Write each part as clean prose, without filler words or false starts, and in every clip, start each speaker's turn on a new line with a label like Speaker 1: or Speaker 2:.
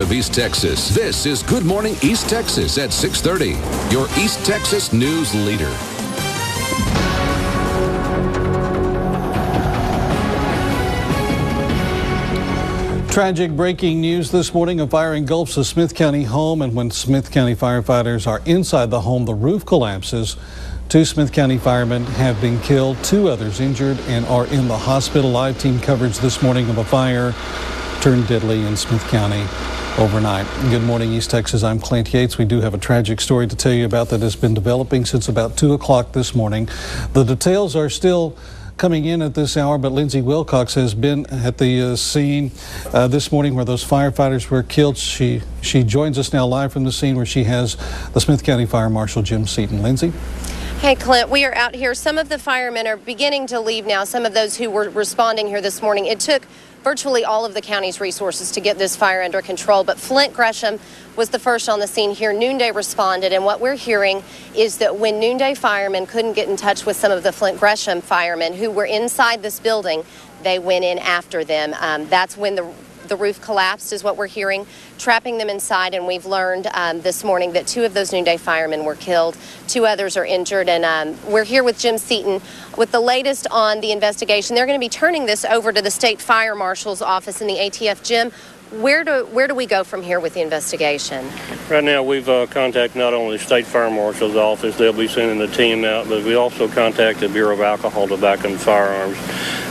Speaker 1: of East Texas. This is Good Morning East Texas at 6:30. Your East Texas news leader.
Speaker 2: Tragic breaking news this morning. A fire engulfs a Smith County home, and when Smith County firefighters are inside the home, the roof collapses. 2 Smith County firemen have been killed, 2 others injured and are in the hospital. Live team coverage this morning of a fire turned deadly in Smith County overnight. Good morning, East Texas. I'm Clint Yates. We do have a tragic story to tell you about that has been developing since about 2 o'clock this morning. The details are still coming in at this hour, but Lindsay Wilcox has been at the scene this morning where those firefighters were killed. She joins us now live from the scene where she has the Smith County Fire Marshal Jim Seaton. Lindsay?
Speaker 3: Hey, Clint, we are out here. Some of the firemen are beginning to leave now, some of those who were responding here this morning. It took virtually all of the county's resources to get this fire under control, but Flint Gresham was the first on the scene here. Noonday responded, and what we're hearing is that when Noonday firemen couldn't get in touch with some of the Flint Gresham firemen who were inside this building, they went in after them. That's when the roof collapsed, is what we're hearing, trapping them inside. And we've learned this morning that 2 of those Noonday firemen were killed. 2 others are injured. And we're here with Jim Seaton with the latest on the investigation. They're going to be turning this over to the state fire marshal's office in the ATF. Jim, where do we go from here with the investigation?
Speaker 4: Right now, we've contacted not only the state fire marshal's office, they'll be sending the team out, but we also contacted the Bureau of Alcohol, Tobacco, and Firearms.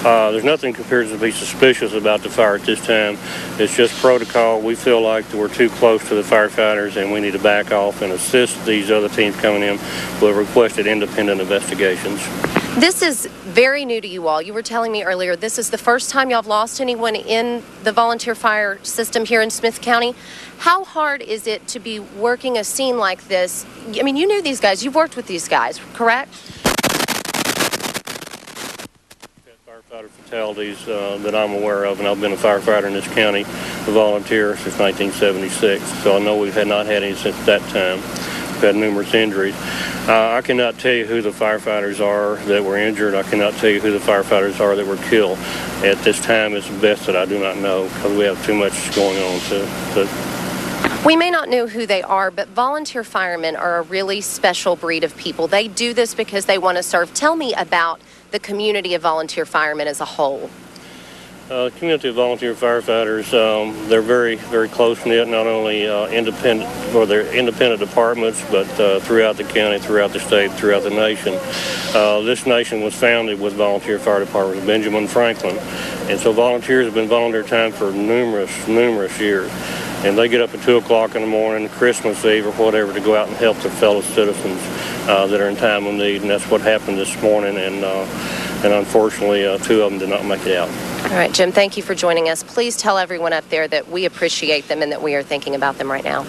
Speaker 4: There's nothing appears to be suspicious about the fire at this time. It's just protocol. We feel like we're too close to the firefighters and we need to back off and assist these other teams coming in. We've requested independent investigations.
Speaker 3: This is very new to you all. You were telling me earlier this is the first time y'all have lost anyone in the volunteer fire system here in Smith County. How hard is it to be working a scene like this? I mean, you knew these guys. You've worked with these guys, correct?
Speaker 4: Firefighter fatalities that I'm aware of, and I've been a firefighter in this county, a volunteer since 1976, so I know we've not had any since that time. We've had numerous injuries. I cannot tell you who the firefighters are that were injured. I cannot tell you who the firefighters are that were killed. At this time, it's the best that I do not know because we have too much going on.
Speaker 3: We may not know who they are, but volunteer firemen are a really special breed of people. They do this because they want to serve. Tell me about the community of volunteer firemen as a whole.
Speaker 4: Community of volunteer firefighters, they're very, very close-knit, not only independent, or they're independent departments, but throughout the county, throughout the state, throughout the nation. This nation was founded with volunteer fire departments, Benjamin Franklin, and so volunteers have been volunteer time for numerous years. And they get up at 2 o'clock in the morning, Christmas Eve or whatever, to go out and help their fellow citizens that are in time of need, and that's what happened this morning, and unfortunately 2 of them did not make it out.
Speaker 3: All right, Jim, thank you for joining us. Please tell everyone up there that we appreciate them and that we are thinking about them right now.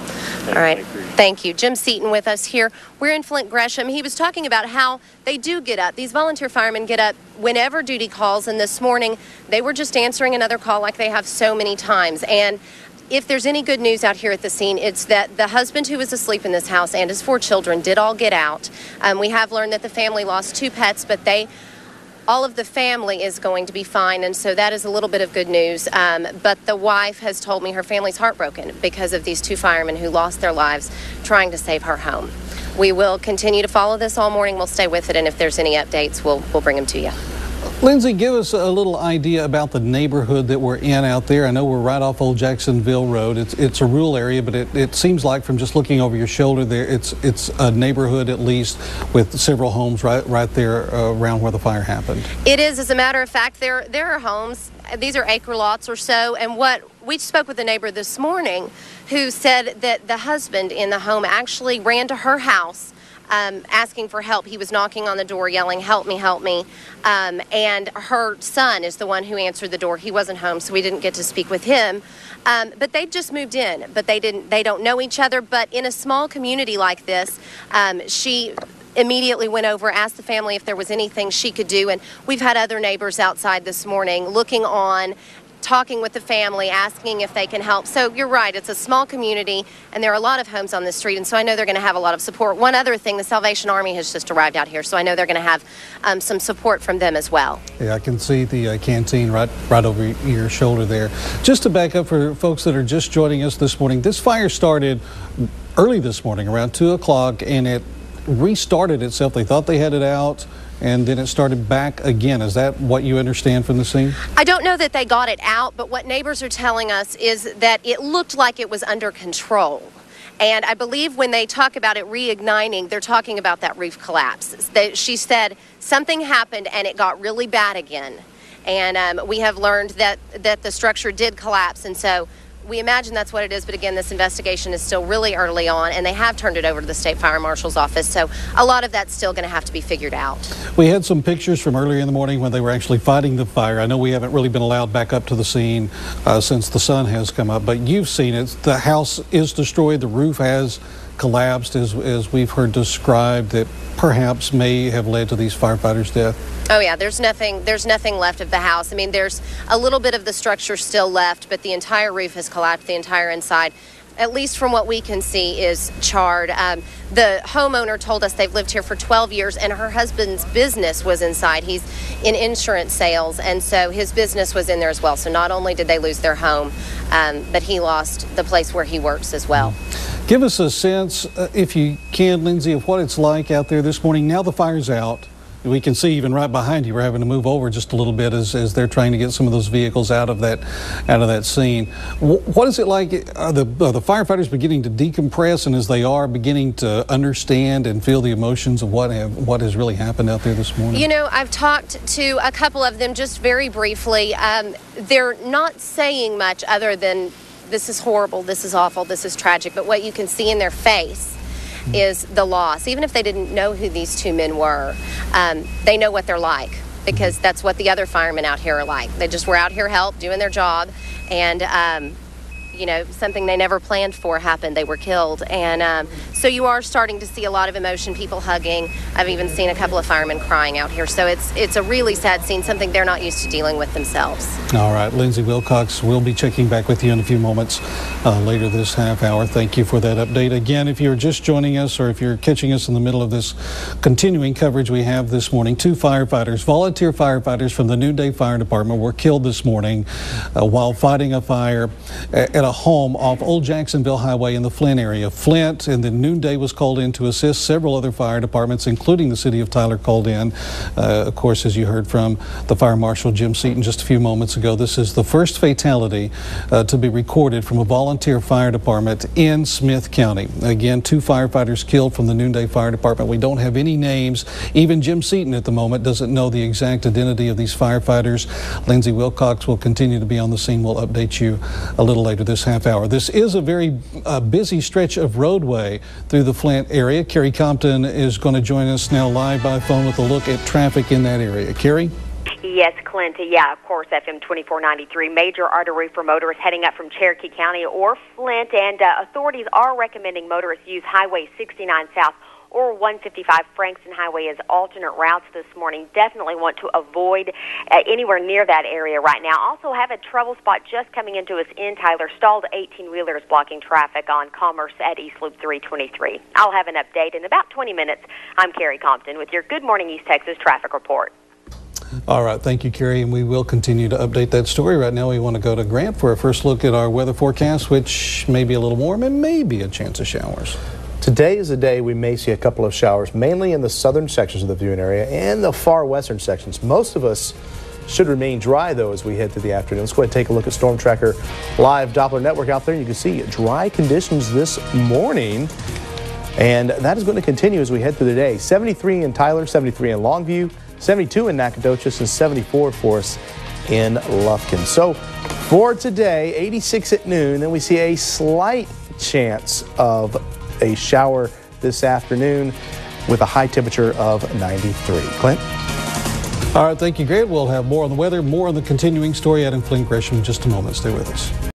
Speaker 3: All right, thank you. Jim Seaton with us here. We're in Flint Gresham. He was talking about how they do get up. These volunteer firemen get up whenever duty calls, and this morning they were just answering another call like they have so many times. And if there's any good news out here at the scene, it's that the husband who was asleep in this house and his 4 children did all get out. We have learned that the family lost 2 pets, but all of the family is going to be fine, and so that is a little bit of good news. But the wife has told me her family's heartbroken because of these 2 firemen who lost their lives trying to save her home. We will continue to follow this all morning. We'll stay with it, and if there's any updates, we'll bring them to you.
Speaker 2: Lindsay, give us a little idea about the neighborhood that we're in out there. I know we're right off Old Jacksonville Road. It's a rural area, but it seems like from just looking over your shoulder there, it's a neighborhood at least with several homes right there around where the fire happened.
Speaker 3: It is. As a matter of fact, there are homes. These are acre lots or so, and what we spoke with a neighbor this morning who said that the husband in the home actually ran to her house asking for help. He was knocking on the door, yelling, "Help me, help me." And her son is the one who answered the door. He wasn't home, so we didn't get to speak with him. But they just moved in, but they don't know each other. But in a small community like this, she immediately went over, asked the family if there was anything she could do. And we've had other neighbors outside this morning looking on, talking with the family, asking if they can help. So you're right, it's a small community, and there are a lot of homes on this street, and so I know they're going to have a lot of support. One other thing, the Salvation Army has just arrived out here, so I know they're going to have some support from them as well.
Speaker 2: Yeah, I can see the canteen right over your shoulder there. Just to back up for folks that are just joining us this morning, this fire started early this morning, around 2 o'clock, and it restarted itself. They thought they had it out, and then it started back again. Is that what you understand from the scene?
Speaker 3: I don't know that they got it out, but what neighbors are telling us is that it looked like it was under control. And I believe when they talk about it reigniting, they're talking about that roof collapse. She said something happened and it got really bad again. And we have learned that the structure did collapse, and so we imagine that's what it is, but again, this investigation is still really early on, and they have turned it over to the State Fire Marshal's office, so a lot of that's still going to have to be figured out.
Speaker 2: We had some pictures from earlier in the morning when they were actually fighting the fire. I know we haven't really been allowed back up to the scene since the sun has come up, but you've seen it. The house is destroyed. The roof has collapsed, as we've heard described, that perhaps may have led to these firefighters' death.
Speaker 3: Oh yeah, there's nothing left of the house. I mean, there's a little bit of the structure still left, but the entire roof has collapsed, the entire inside, at least from what we can see, is charred. The homeowner told us they've lived here for 12 years, and her husband's business was inside. He's in insurance sales, and so his business was in there as well. So not only did they lose their home, but he lost the place where he works as well.
Speaker 2: Give us a sense, if you can, Lindsay, of what it's like out there this morning. Now the fire's out. We can see even right behind you, we're having to move over just a little bit as they're trying to get some of those vehicles out of that scene. What is it like? Are the firefighters beginning to decompress, and as they are beginning to understand and feel the emotions of what has really happened out there this morning?
Speaker 3: You know, I've talked to a couple of them just very briefly. They're not saying much other than, this is horrible, this is awful, this is tragic, but what you can see in their face is the loss. Even if they didn't know who these two men were, they know what they're like, because that's what the other firemen out here are like. They just were out here doing their job, and you know, something they never planned for happened. They were killed, and so you are starting to see a lot of emotion, people hugging. I've even seen a couple of firemen crying out here, so it's a really sad scene, something they're not used to dealing with themselves.
Speaker 2: All right, Lindsay Wilcox, we'll be checking back with you in a few moments later this half hour. Thank you for that update. Again, if you're just joining us, or if you're catching us in the middle of this continuing coverage we have this morning, 2 firefighters, volunteer firefighters from the Noonday Fire Department, were killed this morning while fighting a fire at a home off Old Jacksonville Highway in the Flint area. Flint and the Noonday was called in to assist. Several other fire departments, including the city of Tyler, called in. Of course, as you heard from the Fire Marshal Jim Seaton just a few moments ago, this is the first fatality to be recorded from a volunteer fire department in Smith County. Again, 2 firefighters killed from the Noonday Fire Department. We don't have any names. Even Jim Seaton at the moment doesn't know the exact identity of these firefighters. Lindsay Wilcox will continue to be on the scene. We'll update you a little later this half hour. This is a very busy stretch of roadway through the Flint area. Carrie Compton is going to join us now live by phone with a look at traffic in that area. Carrie?
Speaker 5: Yes, Clint. Yeah, of course, FM 2493, major artery for motorists heading up from Cherokee County or Flint, and authorities are recommending motorists use Highway 69 South or 155 Frankston Highway as alternate routes this morning. Definitely want to avoid anywhere near that area right now. Also have a trouble spot just coming into us in Tyler. Stalled 18-wheelers blocking traffic on Commerce at East Loop 323. I'll have an update in about 20 minutes. I'm Carrie Compton with your Good Morning East Texas traffic report.
Speaker 2: All right, thank you, Carrie, and we will continue to update that story. Right now we want to go to Grant for a first look at our weather forecast, which may be a little warm and may be a chance of showers.
Speaker 6: Today is a day we may see a couple of showers, mainly in the southern sections of the viewing area and the far western sections. Most of us should remain dry, though, as we head through the afternoon. Let's go ahead and take a look at Storm Tracker Live Doppler Network out there. You can see dry conditions this morning, and that is going to continue as we head through the day. 73 in Tyler, 73 in Longview, 72 in Nacogdoches, and 74 for us in Lufkin. So for today, 86 at noon, then we see a slight chance of a shower this afternoon with a high temperature of 93. Clint?
Speaker 2: All right, thank you, Grant. We'll have more on the weather, more on the continuing story out in Flint Gresham in just a moment. Stay with us.